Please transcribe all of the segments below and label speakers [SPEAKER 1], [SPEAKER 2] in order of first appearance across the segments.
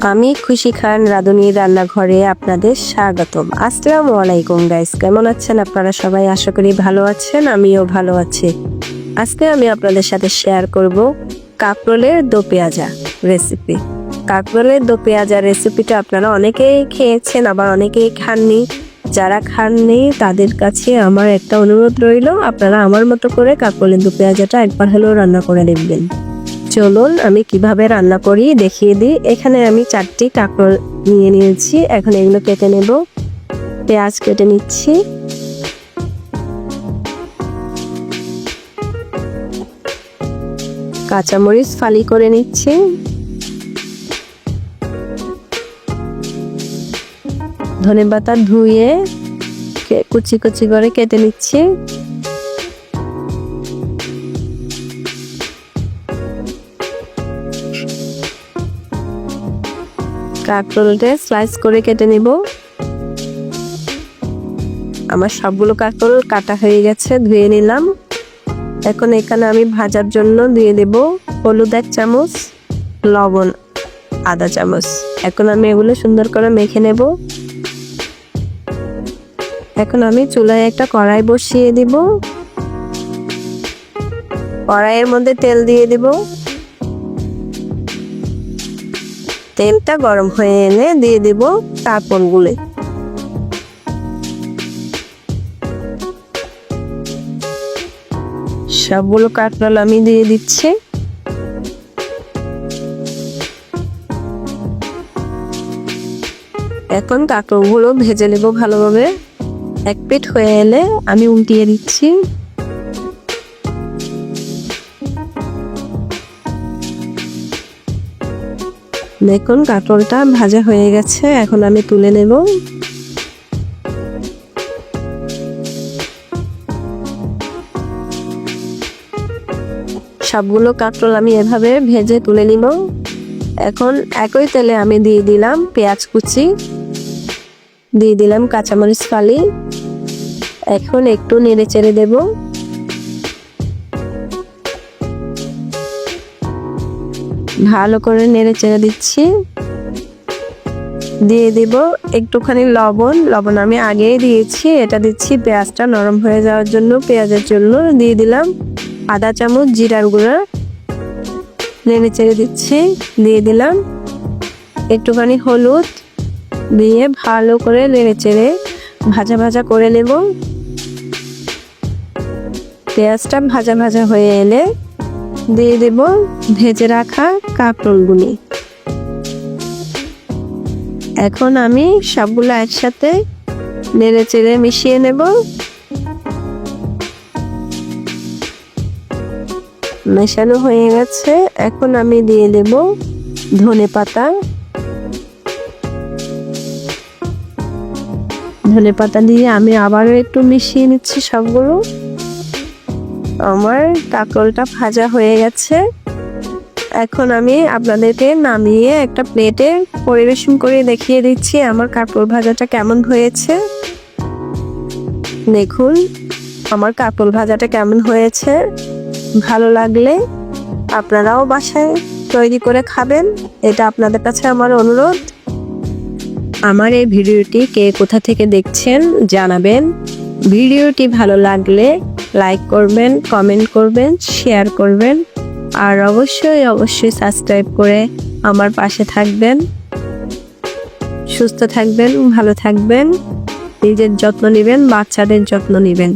[SPEAKER 1] আমি খুশি খান রাঁধুনি রান্নাঘরে আপনাদের স্বাগতম। আসসালামু আলাইকুম গাইস, কেমন আছেন আপনারা সবাই? আশা করি ভালো আছেন, আমিও ভালো আছি। আজকে আমি আপনাদের সাথে শেয়ার করব কাঁকরোলের দো পেঁয়াজা রেসিপি। কাঁকরোলের দো পেঁয়াজা রেসিপিটা আপনারা অনেকেই খেয়েছেন, আবার অনেকেই খাননি। যারা খাননি তাদের কাছে আমার একটা অনুরোধ রইল, আপনারা আমার মতো করে কাঁকরোলের দো পেঁয়াজাটা একবার হলেও রান্না করে দেখবেন। চলুন আমি কিভাবে রান্না করি দেখিয়ে দিই। এখানে আমি 4টি কাঁকরোল নিয়ে নিয়েছি, এখন এগুলো কেটে নেব। পেঁয়াজ কেটে নিচ্ছি, কাঁচামরিচ ফালি করে নিচ্ছি, ধনেপাতা ধুয়ে কুচি কুচি করে কেটে নিচ্ছি, কাঁকরোলটা স্লাইস করে কেটে নিব। আমার সবগুলো কাঁকরোল কাটা হয়ে গেছে, ধুয়ে নিলাম। এখন এখানে আমি ভাজার জন্য দিয়ে দেব হলুদ 1 চামচ, লবণ আধা চামচ। এখন আমি এগুলো সুন্দর করে মেখে নেব। এখন আমি চুলায় একটা কড়াই বসিয়ে দিব, কড়াইয়ের মধ্যে তেল দিয়ে দিব। তেলটা গরম হয়ে এলে দিয়ে দিব কাঁকরোলগুলো। সবগুলো কাঁকরোল আমি দিয়ে দিচ্ছি। এখন কাঁকরোলগুলো ভেজে নেব ভালোভাবে। এক পিঠ হয়ে এলে আমি উল্টিয়ে দিচ্ছি। দেখুন কাঁকরোলটা ভাজা হয়ে গেছে, এখন আমি তুলে নেব। সবগুলো কাঁকরোল আমি এভাবে ভেজে তুলে নিব। এখন একই তেলে আমি দিয়ে দিলাম পেঁয়াজ কুচি, দিয়ে দিলাম কাঁচামরিচ ফালি। এখন একটু নেড়ে চেড়ে দেব। ভালো করে নেড়ে চেড়ে দিচ্ছি। দিয়ে দিব একটুখানি লবণ আমি আগেই দিয়েছি, এটা দিচ্ছি পেঁয়াজটা নরম হয়ে যাওয়ার জন্য, পেঁয়াজের জন্য। দিয়ে দিলাম আধা চামচ জিরার গুঁড়া, নেড়ে চেড়ে দিচ্ছি। দিয়ে দিলাম একটুখানি হলুদ, দিয়ে ভালো করে নেড়ে চেড়ে ভাজা ভাজা করে নেব। পেঁয়াজটা ভাজা ভাজা হয়ে এলে দিয়ে দেব ভেজে রাখা কাঁকরোলগুলি। এখন আমি সবগুলো একসাথে নেড়ে চেড়ে মিশিয়ে নেব। মেশানো হয়ে গেছে, এখন আমি দিয়ে দেব ধনেপাতা। ধনেপাতা দিয়ে আমি আবারও একটু মিশিয়ে নিচ্ছি সবগুলো। আমার কাঁকরোলটা ভাজা হয়ে গেছে, এখন আমি আপনাদেরকে নামিয়ে একটা প্লেটে পরিবেশন করে দেখিয়ে দিচ্ছি আমার কাঁকরোল ভাজাটা কেমন হয়েছে। দেখুন আমার কাঁকরোল ভাজাটা কেমন হয়েছে। ভালো লাগলে আপনারাও বাসায় তৈরি করে খাবেন, এটা আপনাদের কাছে আমার অনুরোধ। আমার এই ভিডিওটি কে কোথা থেকে দেখছেন জানাবেন। ভিডিওটি ভালো লাগলে লাইক করবেন, কমেন্ট করবেন, শেয়ার করবেন, আর অবশ্যই সাবস্ক্রাইব করে আমার পাশে থাকবেন। সুস্থ থাকবেন, ভালো থাকবেন, নিজের যত্ন নেবেন, বাচ্চাদের যত্ন নেবেন।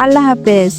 [SPEAKER 1] আল্লাহ হাফেজ।